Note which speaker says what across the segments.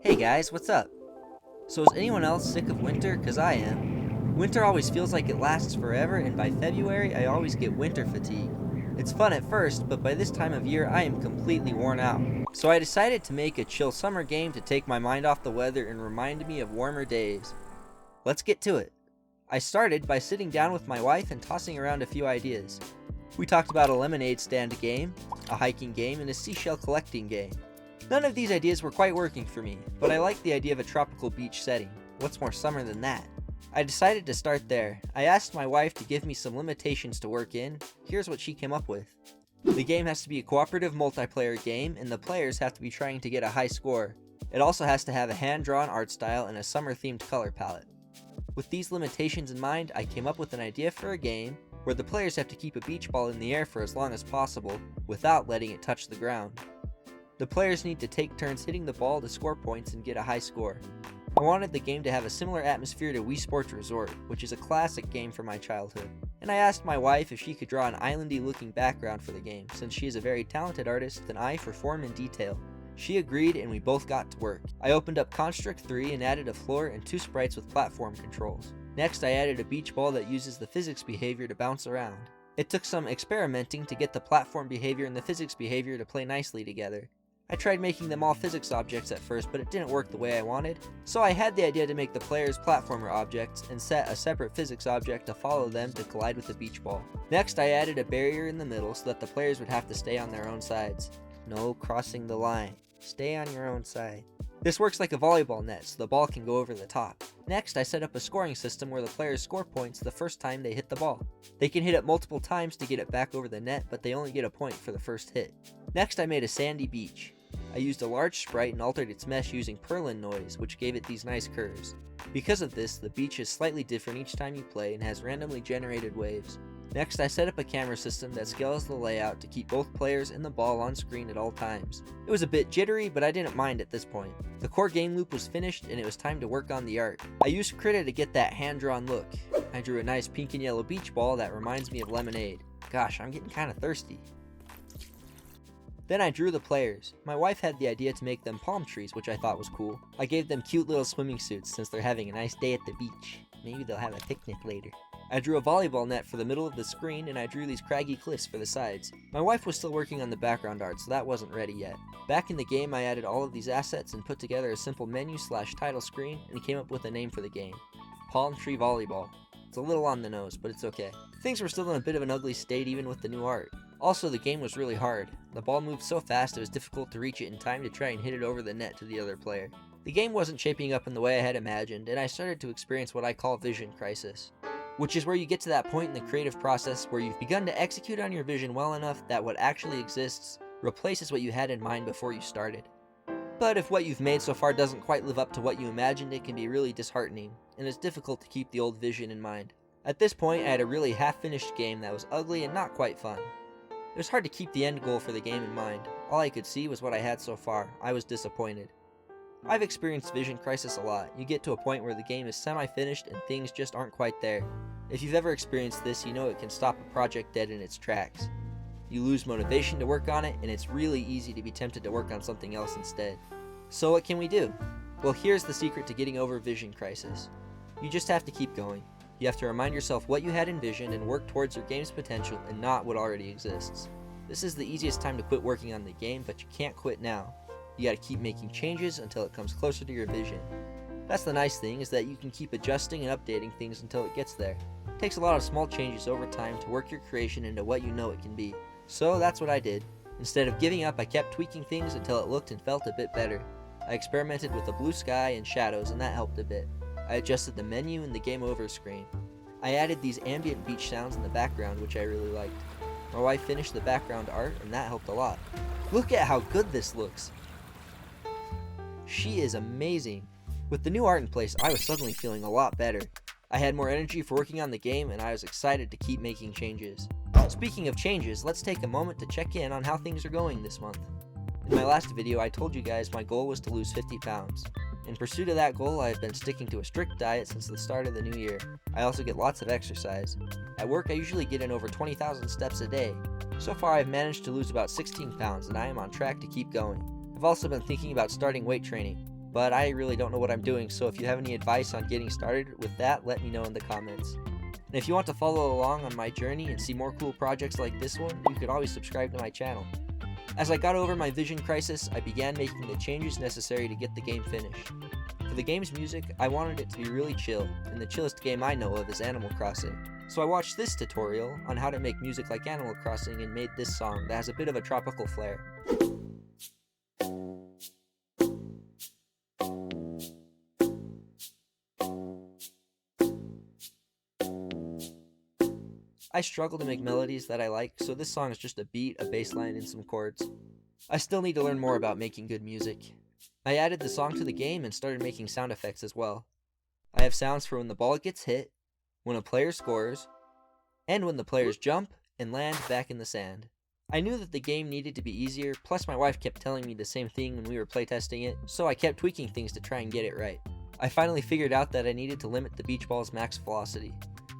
Speaker 1: Hey guys, what's up? So is anyone else sick of winter? Cause I am. Winter always feels like it lasts forever, and by February I always get winter fatigue. It's fun at first, but by this time of year I am completely worn out. So I decided to make a chill summer game to take my mind off the weather and remind me of warmer days. Let's get to it. I started by sitting down with my wife and tossing around a few ideas. We talked about a lemonade stand game, a hiking game, and a seashell collecting game. None of these ideas were quite working for me, but I liked the idea of a tropical beach setting. What's more summer than that? I decided to start there. I asked my wife to give me some limitations to work in. Here's what she came up with. The game has to be a cooperative multiplayer game, and the players have to be trying to get a high score. It also has to have a hand-drawn art style and a summer-themed color palette. With these limitations in mind, I came up with an idea for a game where the players have to keep a beach ball in the air for as long as possible without letting it touch the ground. The players need to take turns hitting the ball to score points and get a high score. I wanted the game to have a similar atmosphere to Wii Sports Resort, which is a classic game from my childhood. And I asked my wife if she could draw an islandy looking background for the game, since she is a very talented artist with an eye for form and detail. She agreed and we both got to work. I opened up Construct 3 and added a floor and 2 sprites with platform controls. Next I added a beach ball that uses the physics behavior to bounce around. It took some experimenting to get the platform behavior and the physics behavior to play nicely together. I tried making them all physics objects at first, but it didn't work the way I wanted, so I had the idea to make the players platformer objects and set a separate physics object to follow them to collide with the beach ball. Next I added a barrier in the middle so that the players would have to stay on their own sides. No crossing the line. Stay on your own side. This works like a volleyball net, so the ball can go over the top. Next, I set up a scoring system where the players score points the first time they hit the ball. They can hit it multiple times to get it back over the net, but they only get a point for the first hit. Next, I made a sandy beach. I used a large sprite and altered its mesh using Perlin noise, which gave it these nice curves. Because of this, the beach is slightly different each time you play and has randomly generated waves. Next, I set up a camera system that scales the layout to keep both players and the ball on screen at all times. It was a bit jittery, but I didn't mind at this point. The core game loop was finished and it was time to work on the art. I used Krita to get that hand-drawn look. I drew a nice pink and yellow beach ball that reminds me of lemonade. Gosh, I'm getting kinda thirsty. Then I drew the players. My wife had the idea to make them palm trees, which I thought was cool. I gave them cute little swimming suits since they're having a nice day at the beach. Maybe they'll have a picnic later. I drew a volleyball net for the middle of the screen, and I drew these craggy cliffs for the sides. My wife was still working on the background art, so that wasn't ready yet. Back in the game, I added all of these assets and put together a simple menu/title screen and came up with a name for the game. Palm Tree Volleyball. It's a little on the nose, but it's okay. Things were still in a bit of an ugly state even with the new art. Also, the game was really hard. The ball moved so fast it was difficult to reach it in time to try and hit it over the net to the other player. The game wasn't shaping up in the way I had imagined, and I started to experience what I call vision crisis, which is where you get to that point in the creative process where you've begun to execute on your vision well enough that what actually exists replaces what you had in mind before you started. But if what you've made so far doesn't quite live up to what you imagined, it can be really disheartening, and it's difficult to keep the old vision in mind. At this point, I had a really half-finished game that was ugly and not quite fun. It was hard to keep the end goal for the game in mind. All I could see was what I had so far. I was disappointed. I've experienced vision crisis a lot. You get to a point where the game is semi-finished and things just aren't quite there. If you've ever experienced this, you know it can stop a project dead in its tracks. You lose motivation to work on it, and it's really easy to be tempted to work on something else instead. So what can we do? Well, here's the secret to getting over vision crisis. You just have to keep going. You have to remind yourself what you had envisioned and work towards your game's potential and not what already exists. This is the easiest time to quit working on the game, but you can't quit now. You gotta keep making changes until it comes closer to your vision. That's the nice thing, is that you can keep adjusting and updating things until it gets there. It takes a lot of small changes over time to work your creation into what you know it can be. So that's what I did. Instead of giving up, I kept tweaking things until it looked and felt a bit better. I experimented with the blue sky and shadows, and that helped a bit. I adjusted the menu and the game over screen. I added these ambient beach sounds in the background, which I really liked. My wife finished the background art, and that helped a lot. Look at how good this looks! She is amazing! With the new art in place, I was suddenly feeling a lot better. I had more energy for working on the game, and I was excited to keep making changes. Speaking of changes, let's take a moment to check in on how things are going this month. In my last video, I told you guys my goal was to lose 50 pounds. In pursuit of that goal, I have been sticking to a strict diet since the start of the new year. I also get lots of exercise. At work, I usually get in over 20,000 steps a day. So far, I've managed to lose about 16 pounds, and I am on track to keep going. I've also been thinking about starting weight training. but I really don't know what I'm doing, so if you have any advice on getting started with that, let me know in the comments. And if you want to follow along on my journey and see more cool projects like this one, you could always subscribe to my channel. As I got over my vision crisis, I began making the changes necessary to get the game finished. For the game's music, I wanted it to be really chill, and the chillest game I know of is Animal Crossing. So I watched this tutorial on how to make music like Animal Crossing and made this song that has a bit of a tropical flair. I struggle to make melodies that I like, so this song is just a beat, a bass line, and some chords. I still need to learn more about making good music. I added the song to the game and started making sound effects as well. I have sounds for when the ball gets hit, when a player scores, and when the players jump and land back in the sand. I knew that the game needed to be easier, plus my wife kept telling me the same thing when we were playtesting it, so I kept tweaking things to try and get it right. I finally figured out that I needed to limit the beach ball's max velocity.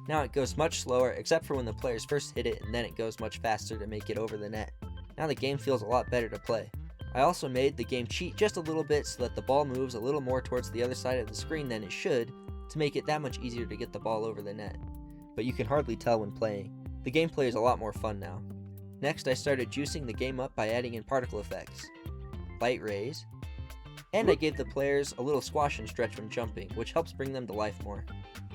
Speaker 1: Now it goes much slower, except for when the players first hit it, and then it goes much faster to make it over the net. Now the game feels a lot better to play. I also made the game cheat just a little bit so that the ball moves a little more towards the other side of the screen than it should, to make it that much easier to get the ball over the net. But you can hardly tell when playing. The gameplay is a lot more fun now. Next, I started juicing the game up by adding in particle effects, light rays, and I gave the players a little squash and stretch when jumping, which helps bring them to life more.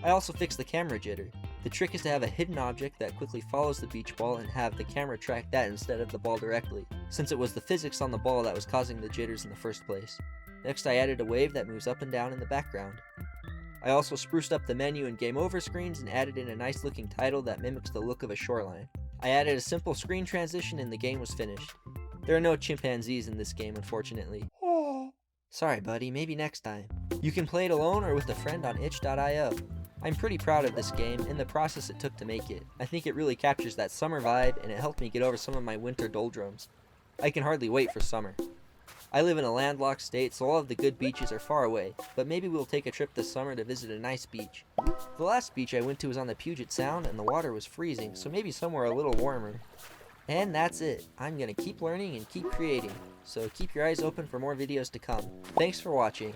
Speaker 1: I also fixed the camera jitter. The trick is to have a hidden object that quickly follows the beach ball and have the camera track that instead of the ball directly, since it was the physics on the ball that was causing the jitters in the first place. Next, I added a wave that moves up and down in the background. I also spruced up the menu and game over screens and added in a nice looking title that mimics the look of a shoreline. I added a simple screen transition and the game was finished. There are no chimpanzees in this game, unfortunately. Sorry buddy, maybe next time. You can play it alone or with a friend on itch.io. I'm pretty proud of this game and the process it took to make it. I think it really captures that summer vibe and it helped me get over some of my winter doldrums. I can hardly wait for summer. I live in a landlocked state, so all of the good beaches are far away, but maybe we'll take a trip this summer to visit a nice beach. The last beach I went to was on the Puget Sound and the water was freezing, so maybe somewhere a little warmer. And that's it. I'm gonna keep learning and keep creating, so keep your eyes open for more videos to come. Thanks for watching.